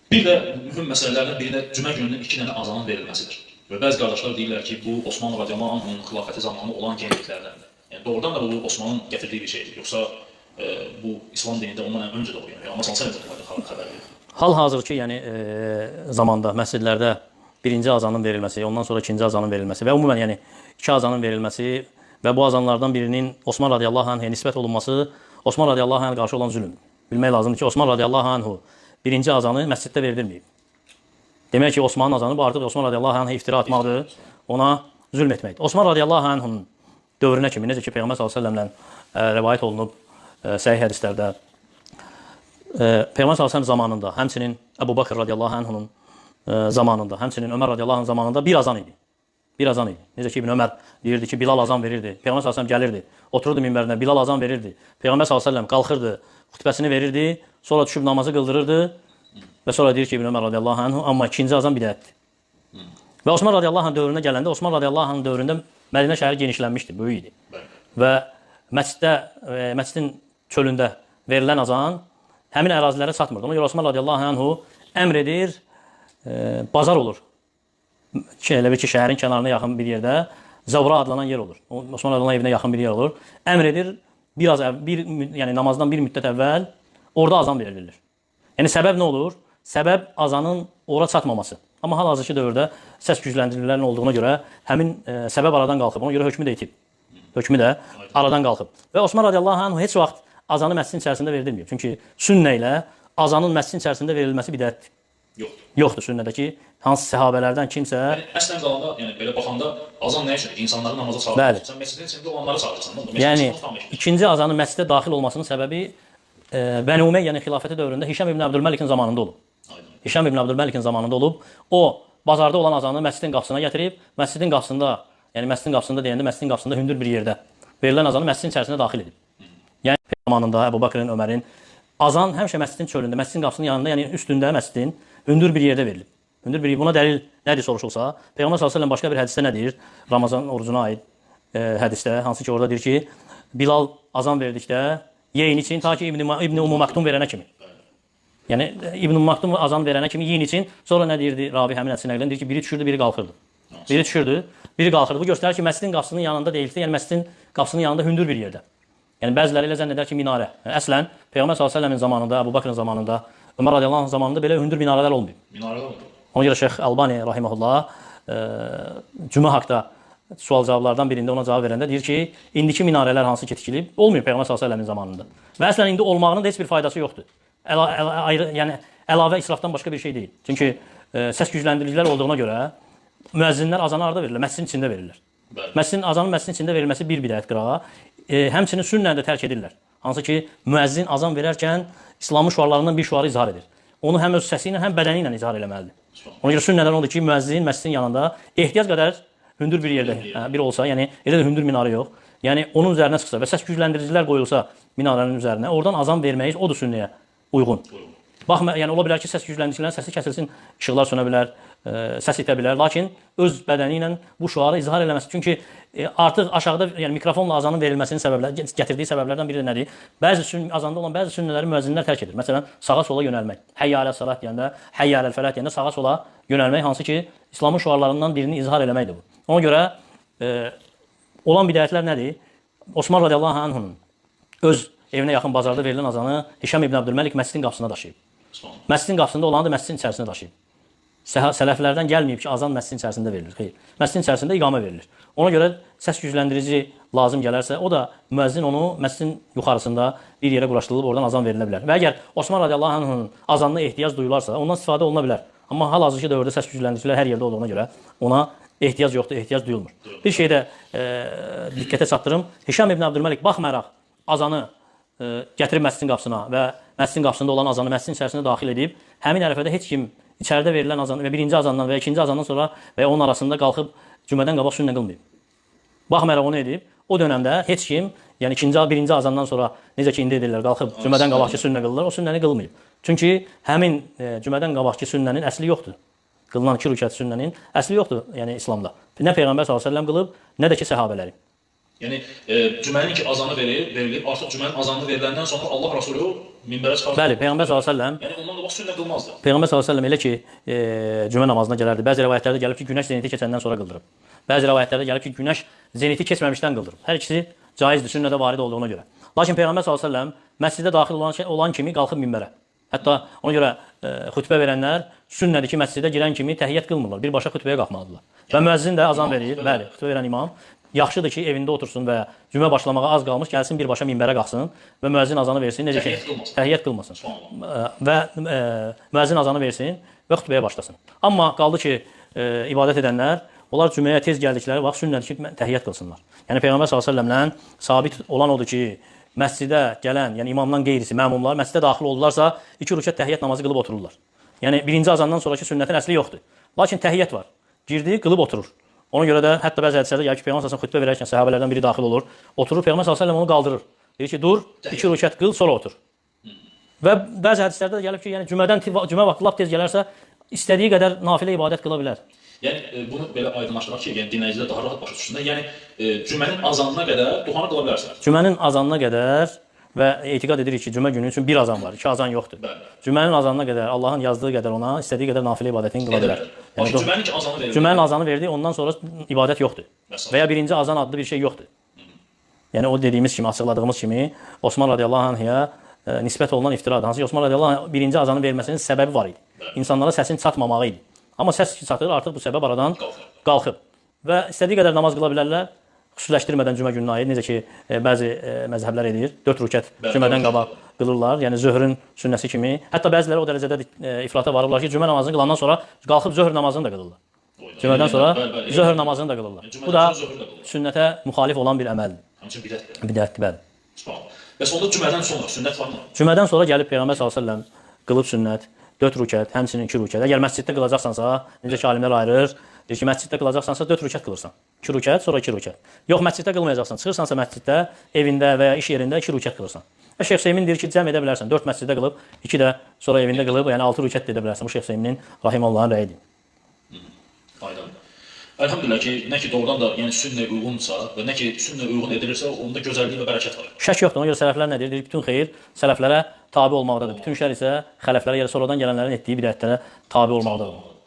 Bir də mühüm məsələlərdən biri də cümə gününün 2 dənə azanın verilməsidir. Və bəzi qardaşlar deyirlər ki, bu Osmanlı radiyallahu anh'ın xilafəti zamanı olan yeniliklərdəndir. Yəni doğrudan da bu Osmanın gətirdiyi bir şeydir. Yoxsa bu İslam dinində ondan öncə də o yəni. Amma salsa necə xəbər verir? Hal-hazırki zamanda məscidlərdə birinci azanın verilməsi, ondan sonra ikinci azanın verilməsi və ümumən iki azanın verilməsi və bu azanlardan birinin Osman radiyallahu anh'a nisbət olunması Osman radiyallahu anh'a qarşı olan zülmdür. Bilmək lazımdır ki, Osman radiyallahu anh'u birinci azanı məsciddə verilməyib. Demək ki, Osmanın azanı bu artıq Osman radiyallahu anh'a iftira atmaqdır, ona zülm etməkdir. Osman radiyallahu anh'un dövrünə kimi, necə ki, Peyğəmbər s.ə.v-lə rəvayət olunub səhih hədislərdə, Peyğəmbər s.ə.v zamanında, həmçinin Əbu Bakır radiyallahu anh'un zamanında, həmçinin Ömər radiyallahu anh zamanında bir azan idi. Bir azan idi. Necə ki, İbn Ömər deyirdi ki, Bilal azan verirdi. Peyğəmbər s.ə.v gəlirdi, otururdu minbərinə, Bilal azan verirdi. Peyğəmbər s.ə.v qalxırdı, xütbəsini verirdi, sonra düşüb namazı qıldırırdı və sonra deyir ki, İbn Ömər radiyallahu anh, amma ikinci azan bidətdir. Və Osman radiyallahu anh dövrünə gələndə, Osman radiyallahu anh dövründə Mədinə şəhəri genişlənmişdi, böyük idi. Və məscidin çölündə verilən azan həmin ərazilərə çatmırdı. Ona görə Osman radiyallahu anhu əmr edir, bazar olur. Elə bir ki, şəhərin kənarına yaxın bir yerdə Zavra adlanan yer olur. Osman radiyallahu evinə yaxın bir yer olur. Əmr edir, namazdan bir müddət əvvəl orada azan verilir. Yəni səbəb nə olur? Səbəb azanın ora çatmaması. Amma hal-hazırki dövrdə səs gücləndiricilərin olduğuna görə həmin səbəb aradan qalxıb. Ona görə hökmü də itib. Hökmü də aradan qalxıb. Və Osman radiyallahu anh heç vaxt azanı məscidin içərisində verilmir. Çünki sünnə ilə azanın məscidin içərisində verilməsi bidətdir. Yoxdur sünnədəki hansı səhabələrdən kimsə... Əslən qalanda, belə baxanda azan nə üçün? İnsanları namaza çağırır. Sən məscidin içində olanları çağırırsan. İkinci azanın məscidə daxil olmasının səbəbi Bəni Umeyyə xilafəti dövründə Hişam ibn Abdülməlikin zamanında olub. Hişam ibn Abdülməlikin zamanında olub. O, bazarda olan azanı məscidin qapısına gətirib, məscidin qapısında deyəndə məscidin qapısında hündür bir yerdə verilən azanı məscidin içərisində daxil edib. Yəni, zamanında Əbu Bakırın, Ömərin azan həmişə məscidin çölündə, məscidin qapısının yanında, üstündə məscidin hündür bir yerdə verilib. Buna dəlil nədir soruşulsa, Peyğəmbər s.ə.v başqa bir hədisdə nə deyir? Ramazan orucuna aid hədisdə, hansı ki orada deyir ki, Bilal azan verdikdə yeyin için ta ki İbn-i Umu Maktum verənə kimi. Yəni, İbn-i Umu Maktum azan verənə kimi yeyin için, sonra nə deyirdi ravi həmin hədisini nəqlən? Deyir ki, biri düşürdü, biri qalxırdı. Biri düşürdü, biri qalxırdı. Bu göstərir ki, məscidin qapısının yanında deyildi, yəni məscidin qapısının yanında hündür bir yerdə. Yəni, bəziləri elə zənn edər ki, minarə. Əslən, Peyğəmbər s.ə.v-in zamanında, Əbu Bakırın zamanında, Ömər radiyallahu anh zamanında belə hündür minarələr olmayıb. Minarələr olmayıb. Ona görə Şeyx Albani rahimehullah cümə haqda sual-cavablardan birində ona cavab verəndə deyir ki, indiki minarələr hansı ki tikilib, olmuyor Peyğəmbər s.ə.v-in zamanında. Və əslən indi olmağının da heç bir faydası yoxdur. Yəni, əlavə israfdan başqa bir şey deyil. Çünki səs gücləndiricilər olduğuna görə müəzzinlər azanı harada verirlər? Məscidin içində verirlər. Azanın məscidin içində verilməsi bir bidət qırağa. Həmçinin sünnəni də tərk edirlər. Hansı ki, müəzzin azan verərkən İslamın şüarlarından bir şüarı izhar edir. Onu həm öz səsi ilə, həm bədəni ilə izhar eləməlidir. Ona görə sünnədən odur ki, müəzzin məscidin yanında ehtiyac qədər hündür bir yerdə bir olsa, yəni elə də hündür minarə yox. Yəni onun üzərinə çıxsa və səs gücləndiricilər qoyulsa minarənin üzərinə, oradan azan verməyiz odur sünnəyə uyğun. Yəni ola bilər ki, səs gücləndiricilərin səsi kəsilsin, işıqlar sönə bilər, səs itə bilər, lakin öz bədəni ilə bu şüarı izhar eləməsi. Çünki artıq aşağıda mikrofonla azanın verilməsinin səbəbləri, gətirdiyi səbəblərdən biri də nədir? Azanda olan bəzi sünnələri müəzzinlər tərk edir. Məsələn, sağa-sola yönəlmək. Həyyə alə salat deyəndə, həyyə aləl fəlah deyəndə sağa-sola yönəlmək, hansı ki, İslamın şüarlarından birini izhar eləməkdir bu. Ona görə olan bidayətlər nədir? Osman radiyallahu anh'ın öz evinə yaxın bazarda verilən azanı Hişam ibn Abdülməlik məscidin qapısına daşıyıb. Məscidin qapısında olanı da məscidin içərisində daşıyıb. Sələflərdən gəlməyib ki, azan məscidin içərisində verilir. Xeyr, məscidin içərisində iqamə verilir. Ona görə səs gücləndirici lazım gələrsə, o da müəzzin onu məscidin yuxarısında bir yerə quraşdırılıb oradan azan verilə bilər. Və əgər Osman radiyallahu anh'ın azanına ehtiyac duyularsa, ondan istifadə oluna bilər. Amma hal-hazırki dövrdə səs gücləndiricilər hər yerdə olduğuna görə ona ehtiyac yoxdur, ehtiyac duyulmur. Bir şey də diqqətə çatdırım. Hişam ibn Abdülməlik baxmayaraq azanı gətirib məscidin qapısına və məscidin qapısında olan azanı məscidin içərisində daxil edib, həmin ərəfədə heç kim içəridə verilən azan və birinci azandan və ikinci azandan sonra və onun arasında qalxıb cümədən qabaq sünnə qılmayıb. Baxmayaraq onu edib, o dönəmdə heç kim, yəni birinci azandan sonra necə ki indi edirlər, qalxıb cümədən qabaqki sünnə qılırlar, o sünnəni qılmayıb. Çünki həmin cümədən qabaqki sünnənin əsli yoxdur. Qılınan 2 rükət sünnənin əsli yoxdur, yəni İslamda. Nə Peyğəmbər s.ə.v qılıb, nə də ki səhabələri. Yəni cümənin ki azanı verilib, artıq cümənin azanı veriləndən sonra Allah Rasulü minbərə çıxartdı. Bəli, Peyğəmbər sallallahu əleyhi və səlləm Yəni ondan qabaq sünnə qılmazdı. Peyğəmbər sallallahu əleyhi və səlləm elə ki cümə namazına gələrdi. Bəzi rivayətlərdə gəlib ki, günəş zeniti keçəndən sonra qıldırıb. Bəzi rivayətlərdə gəlib ki, günəş zeniti keçməmişdən qıldırıb. Hər ikisi caizdir, sünnədə varid olduğuna görə. Lakin Peyğəmbər sallallahu əleyhi və səlləm məscidə daxil olan kimi qalxıb minbərə. Hətta ona görə xutbə verənlər sünnədir ki, məscidə girən kimi təhiyyət qılmırlar. Birbaşa xutbəyə qalxmalıdırlar. Və müəzzin də azan verir. Bəli, xutbə verən imam yaxşıdır ki, evində otursun və cümə başlamağa az qalmış, gəlsin birbaşa minbərə qalxsın və müəzzin azanı versin. Necə ki, təhiyyət qılmasın. Və müəzzin azanı versin və xutbəyə başlasın. Amma qaldı ki, ibadət edənlər onlar cüməyə tez gəldikləri vaxt sünnədir ki, təhiyyət qılsınlar. Yəni Peyğəmbər sallallahu əleyhi və səlləmlə sabit olan odur ki, məscidə gələn, yəni imamdan qeyrisi, məmumlar məscidə daxil oldularsa, 2 rükət təhiyyət namazı qılıb otururlar. Yəni birinci azandan sonraki sünnətin əsli yoxdur. Lakin təhiyyət var. Girdi, qılıb oturur. Ona görə də hətta bəzi hədislərdə gəlir ki, Peyğəmbər sallallahu xutbə verərkən səhabələrdən biri daxil olur, oturur, Peyğəmbər sallallahu əleyhi və səlləm onu qaldırır. Deyir ki, dur, 2 rükət qıl, sonra otur. Və bəzi hədislərdə də gəlib ki, yəni cümə vaxtı lap tez gələrsə, istədiyi qədər nafilə ibadət qıla bilər. Yəni bunu belə aydınlaşdıraq ki, yəni dinləyicilər daha rahat başa düşsünlər. Yəni cümənin azanına qədər duhanı qıla bilərsən. Cümənin azanına qədər və etiqad edirik ki, cümə günü üçün bir azan var, 2 azan yoxdur. Cümənin azanına qədər Allahın yazdığı qədər ona istədiyi qədər nafilə ibadətini qıla bilər. Yəni cümənin ki azanı verildi. Cümənin azanı verdi, ondan sonra ibadət yoxdur. Və ya birinci azan adlı bir şey yoxdur. Yəni o dediyimiz kimi, açıqladığımız kimi Osman radiyallahu anhya nisbət olunan iftiradır. Hansı ki, Osman radiyallahu anh birinci azanı verməsinin səbəbi var idi. İnsanlara səsin çatmamağı idi. Amma səs çatır, artıq bu səbəb aradan qalxıb. Və istədiyi qədər namaz qıla bilərlər, xüsusiləşdirmədən cümə gününə aid. Necə ki, bəzi məzhəblər edir, 4 rükət cümədən qabaq qılırlar, yəni zöhrün sünnəsi kimi. Hətta bəziləri o dərəcədə ifrata varıblar ki, cümə namazını qılandan sonra qalxıb zöhr namazını da qılırlar. Cümədən sonra zöhr namazını da qılırlar. Bu da sünnətə müxalif olan bir əməldir. Həmçinin bidətdir. Bidətdir, bəli. Bəs onda cümədən sonra sünnət varmı? Cümədən sonra gəlib Peyğəmbər sallallahu əleyhi və səlləm qılıb sünnət 4 rükət, həmçinin 2 rükət. Əgər məsciddə qılacaqsansa, necə ki alimlər ayırır, deyir ki, məsciddə qılacaqsansa 4 rükət qılırsan. 2 rükət, sonra 2 rükət. Yox, məsciddə qılmayacaqsan. Çıxırsansa məsciddə, evində və ya iş yerində 2 rükət qılırsan. Və Şeyx Hüseymin deyir ki, cəm edə bilərsən. 4 məsciddə qılıb, 2 də sonra evində qılıb, yəni 6 rükət də edə bilərsən. Bu Şeyx Hüseyminin rahiməllahın rəyidir. Aydın. Elhamdülillah ki, nə ki doğrudan da yəni sünnəyə uyğunsa və nə ki sünnəyə uyğun edilirsə, onda gözəllik və bərəkət var. Şək yoxdur. Ona görə sələflər nə deyir? Deyir, bütün xeyir sələflərə tabe olmaqdadır. Bütün şər isə xələflərə, yəni sonradan gələnlərin etdiyi bidətlərə tabe olmaqdadır.